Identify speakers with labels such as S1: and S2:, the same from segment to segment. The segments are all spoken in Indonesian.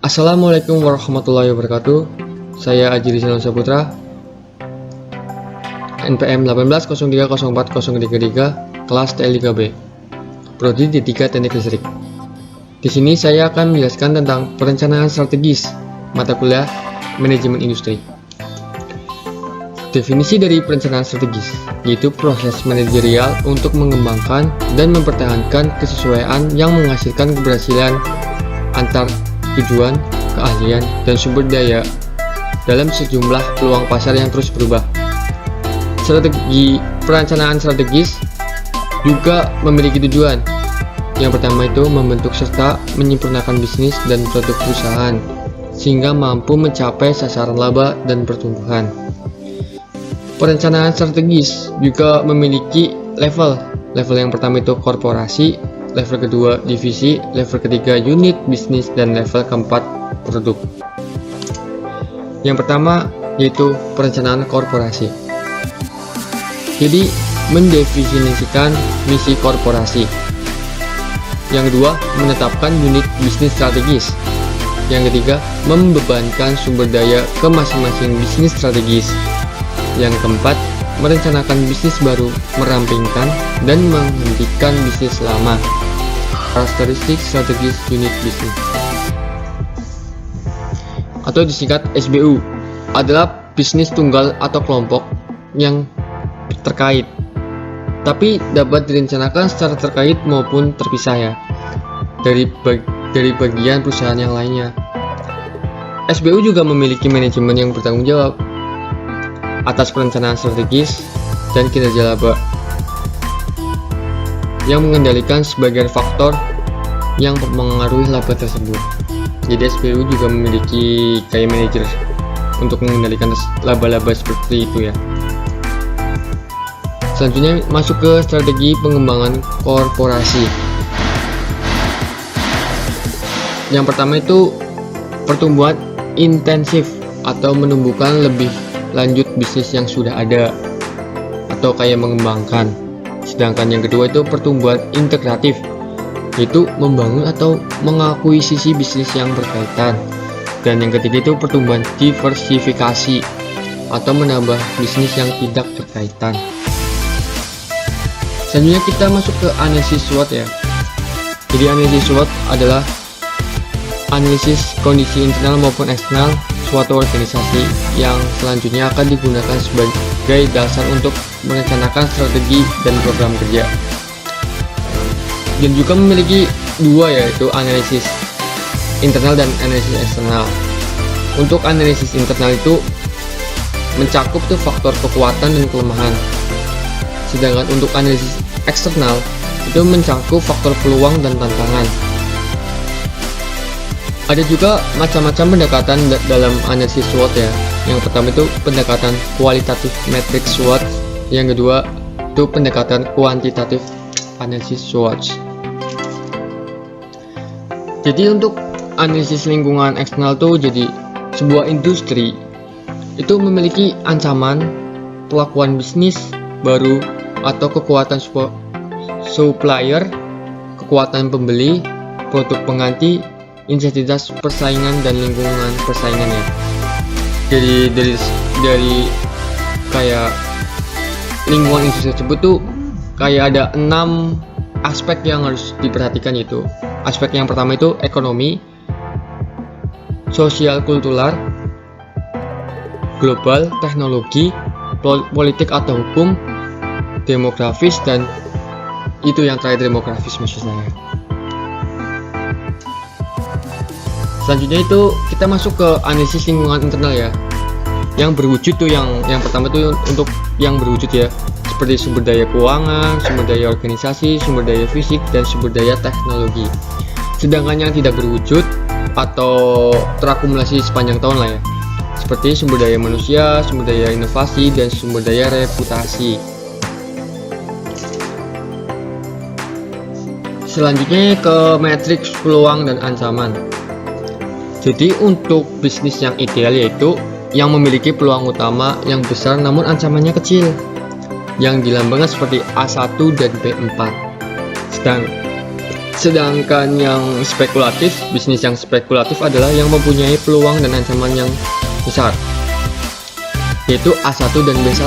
S1: Assalamualaikum warahmatullahi wabarakatuh. Saya Aji Rizal Saputra, NPM 180304033, kelas TL3B, Prodi D3 Teknik Listrik. Di sini saya akan menjelaskan tentang perencanaan strategis mata kuliah Manajemen Industri. Definisi dari perencanaan strategis yaitu proses manajerial untuk mengembangkan dan mempertahankan kesesuaian yang menghasilkan keberhasilan antar tujuan, keahlian, dan sumber daya dalam sejumlah peluang pasar yang terus berubah. Strategi perencanaan strategis juga memiliki tujuan. Yang pertama itu membentuk serta menyempurnakan bisnis dan produk perusahaan sehingga mampu mencapai sasaran laba dan pertumbuhan. Perencanaan strategis juga memiliki level. Level yang pertama itu korporasi, level kedua divisi, level ketiga unit bisnis, dan level keempat produk. Yang pertama yaitu perencanaan korporasi. Jadi mendefinisikan misi korporasi. Yang kedua menetapkan unit bisnis strategis. Yang ketiga membebankan sumber daya ke masing-masing bisnis strategis. Yang keempat merencanakan bisnis baru, merampingkan dan menghentikan bisnis lama. Karakteristik strategis unit bisnis atau disingkat SBU adalah bisnis tunggal atau kelompok yang terkait, tapi dapat direncanakan secara terkait maupun terpisah ya dari bagian perusahaan yang lainnya. SBU juga memiliki manajemen yang bertanggung jawab atas perencanaan strategis dan kinerja laba, yang mengendalikan sebagian faktor yang mempengaruhi laba tersebut. Jadi SBU juga memiliki kayak manajer untuk mengendalikan laba-laba seperti itu ya. Selanjutnya masuk ke strategi pengembangan korporasi. Yang pertama itu pertumbuhan intensif atau menumbuhkan lebih lanjut bisnis yang sudah ada atau kayak mengembangkan. Sedangkan yang kedua itu pertumbuhan integratif, yaitu membangun atau mengakuisisi bisnis yang berkaitan. Dan yang ketiga itu pertumbuhan diversifikasi atau menambah bisnis yang tidak berkaitan. Selanjutnya kita masuk ke analisis SWOT ya. Jadi analisis SWOT adalah analisis kondisi internal maupun eksternal suatu organisasi yang selanjutnya akan digunakan sebagai dasar untuk merencanakan strategi dan program kerja. Dan juga memiliki dua, yaitu analisis internal dan analisis eksternal. Untuk analisis internal itu mencakup tuh faktor kekuatan dan kelemahan. Sedangkan untuk analisis eksternal itu mencakup faktor peluang dan tantangan. Ada juga macam-macam pendekatan dalam analisis SWOT ya. Yang pertama itu pendekatan kualitatif matriks SWOT. Yang kedua itu pendekatan kuantitatif analisis SWOT. Jadi untuk analisis lingkungan eksternal tuh, jadi sebuah industri itu memiliki ancaman, pelakuan bisnis baru atau kekuatan supplier, kekuatan pembeli, produk pengganti, intensitas persaingan dan lingkungan persaingan ya. Jadi dari kayak lingkungan industri tersebut tuh kayak ada 6 aspek yang harus diperhatikan, yaitu aspek yang pertama itu ekonomi, sosial kultural, global, teknologi, politik atau hukum, demografis, dan itu yang terakhir demografis maksud saya. Selanjutnya itu kita masuk ke analisis lingkungan internal ya. Yang berwujud tuh yang pertama tuh untuk yang berwujud ya, seperti sumber daya keuangan, sumber daya organisasi, sumber daya fisik, dan sumber daya teknologi. Sedangkan yang tidak berwujud atau terakumulasi sepanjang tahun lah ya, seperti sumber daya manusia, sumber daya inovasi, dan sumber daya reputasi. Selanjutnya ke matriks peluang dan ancaman. Jadi untuk bisnis yang ideal yaitu yang memiliki peluang utama yang besar namun ancamannya kecil, yang dilambangkan seperti A1 dan B4. Sedangkan yang spekulatif, bisnis yang spekulatif adalah yang mempunyai peluang dan ancaman yang besar, yaitu A1 dan B1.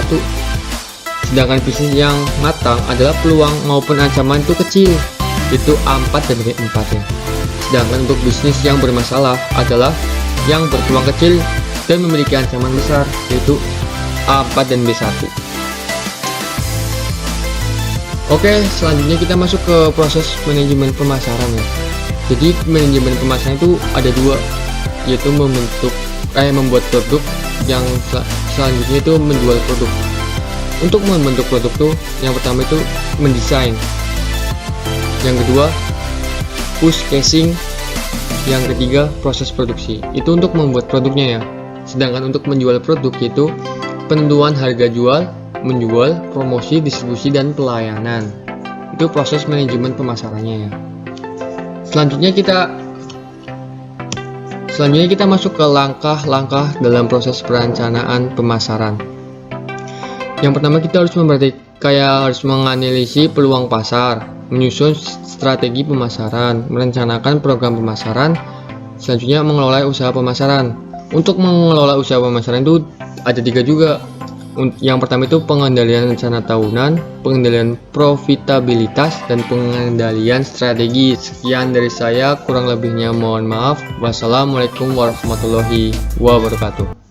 S1: Sedangkan bisnis yang matang adalah peluang maupun ancaman itu kecil, yaitu A4 dan B4 ya. Sedangkan untuk bisnis yang bermasalah adalah yang berpeluang kecil dan memiliki ancaman besar, yaitu A4 dan B1. Oke, selanjutnya kita masuk ke proses manajemen pemasaran ya. Jadi manajemen pemasaran itu ada dua, yaitu membuat produk, yang selanjutnya itu menjual produk. Untuk membentuk produk tuh, yang pertama itu mendesain, yang kedua push casing, yang ketiga proses produksi. Itu untuk membuat produknya ya. Sedangkan untuk menjual produk yaitu penentuan harga jual, menjual, promosi, distribusi, dan pelayanan. Itu proses manajemen pemasarannya ya. Selanjutnya kita masuk ke langkah-langkah dalam proses perencanaan pemasaran. Yang pertama kita harus menganalisis peluang pasar, menyusun strategi pemasaran, merencanakan program pemasaran, selanjutnya mengelola usaha pemasaran. Untuk mengelola usaha pemasaran itu ada 3 juga. Yang pertama itu pengendalian rencana tahunan, pengendalian profitabilitas, dan pengendalian strategi. Sekian dari saya, kurang lebihnya mohon maaf. Wassalamualaikum warahmatullahi wabarakatuh.